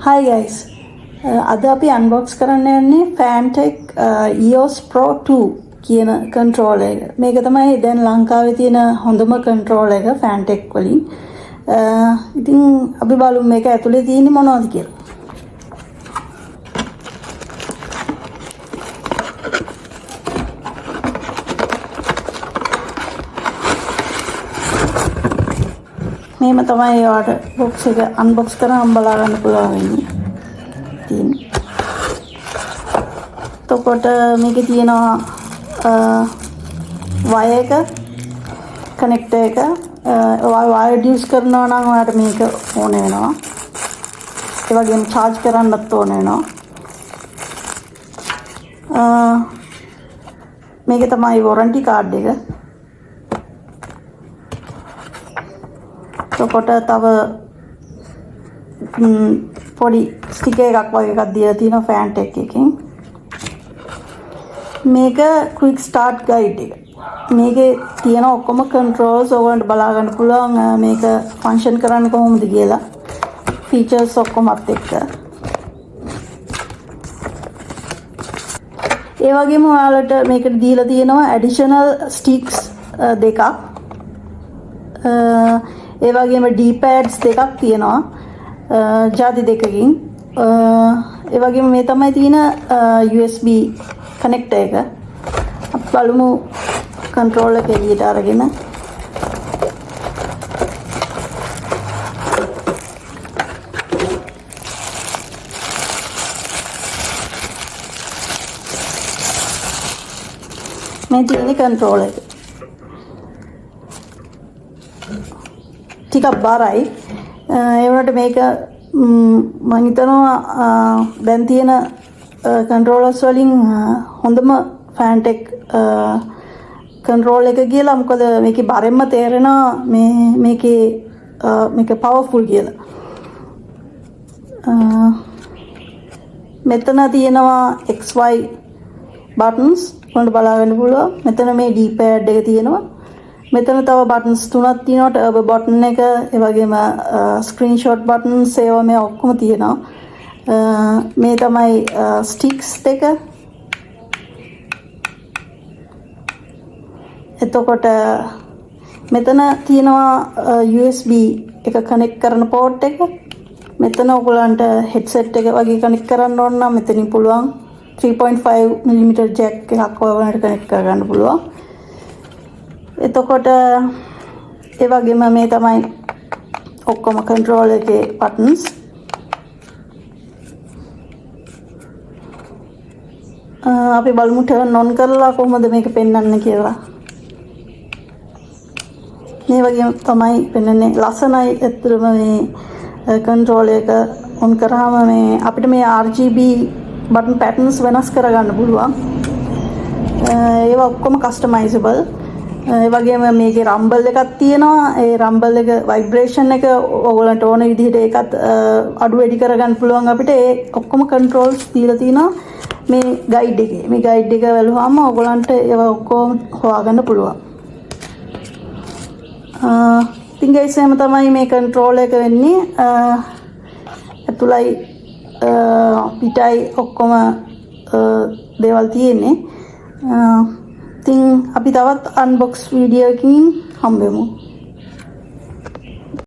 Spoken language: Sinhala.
Hi guys. අද අපි අන්බොක්ස් කරන්න යන්නේ Fantech EOS Pro 2 කියන controller එක. මේක තමයි දැන් ලංකාවේ තියෙන හොඳම controller එක Fantech වලින්. ඉතින් අපි බලමු මේක ඇතුලේ තියෙන්නේ මොනවද කියලා. මේම තමයි ඔයාලට box එක unbox කරාම බලා ගන්න පුළුවන් වෙන්නේ. එතකොට මේකේ තියෙනවා wire එක connector එක wire use කරනවා නම් ඔයාලට මේක ඕන වෙනවා. ඒ වගේම charge කරන්නත් ඕන වෙනවා. මේක තමයි warranty card එක. එතකොට තව පොඩි ස්ටිකර් එකක් වගේ එකක් දීලා තියෙනවා Fantech එකෙන්. මේක quick start guide එක. මේකේ තියෙන ඔක්කොම controls ඔයගොල්ලන්ට බලා ගන්න පුළුවන් මේක function කරන්නේ කොහොමද කියලා. features ඔක්කොමත් එක්ක. ඒ වගේම ඔයාලට මේකට දීලා තියෙනවා additional sticks දෙකක්. ඒ වගේම D-pads දෙකක් තියෙනවා. ජාති දෙකකින්. ඒ වගේම මේ තමයි තියෙන USB connector එක. අපි බලමු controller එක එළියට අරගෙන. මේ තියෙන controller එක. ටිකක් බරයි. ඒ වුණාට මේක මම හිතනවා දැන් තියෙන controllers වලින් හොඳම Fantech control එක කියලා. මොකද මේකේ බරෙන්ම තේරෙනවා මේක powerful කියලා. මෙතන තියෙනවා XY buttons ඔයාලට බලා ගන්න පුළුවන්. මෙතන මේ D-pad එක තියෙනවා. මෙතන තව buttons තුනක් තියෙනවා. turbo button එක, ඒ වගේම screenshot buttons ඒවා මේ ඔක්කොම තියෙනවා. මේ තමයි sticks දෙක. එතකොට මෙතන තියෙනවා USB එක connect කරන port එක. මෙතන ඔයගලන්ට headset එක වගේ connect කරන්න ඕන නම් මෙතනින් පුළුවන්. 3.5 mm jack එකක් ඔයගලන්ට connect කරගන්න පුළුවන්. එතකොට ඒ වගේම මේ තමයි ඔක්කොම controller එකේ buttons. අපි බලමු turn on කරලා කොහොමද මේක පෙන්වන්නේ කියලා. මේ වගේ තමයි පෙන්වන්නේ. ලස්සනයි ඇත්තටම මේ controller එක on කරාම මේ අපිට මේ RGB button patterns වෙනස් කරගන්න පුළුවන්. ඒවා ඔක්කොම customizable. ඒ වගේම මේකේ rumble එකක් තියෙනවා. ඒ rumble එක vibration එක ඔයගොල්ලන්ට ඕන විදිහට ඒකත් අඩු වැඩි කරගන්න පුළුවන් අපිට. ඒ ඔක්කොම controls දීලා තිනවා මේ guide එකේ. මේ guide එක වැළුවාම ඔයගොල්ලන්ට ඒවා ඔක්කොම හොයාගන්න පුළුවන්. ඉතින් guys එහෙම තමයි මේ controller එක වෙන්නේ. ඇතුළයි පිටයි ඔක්කොම දේවල් තියෙන්නේ. ඉතින් අපි තවත් unbox වීඩියෝ එකකින් හම්බෙමු.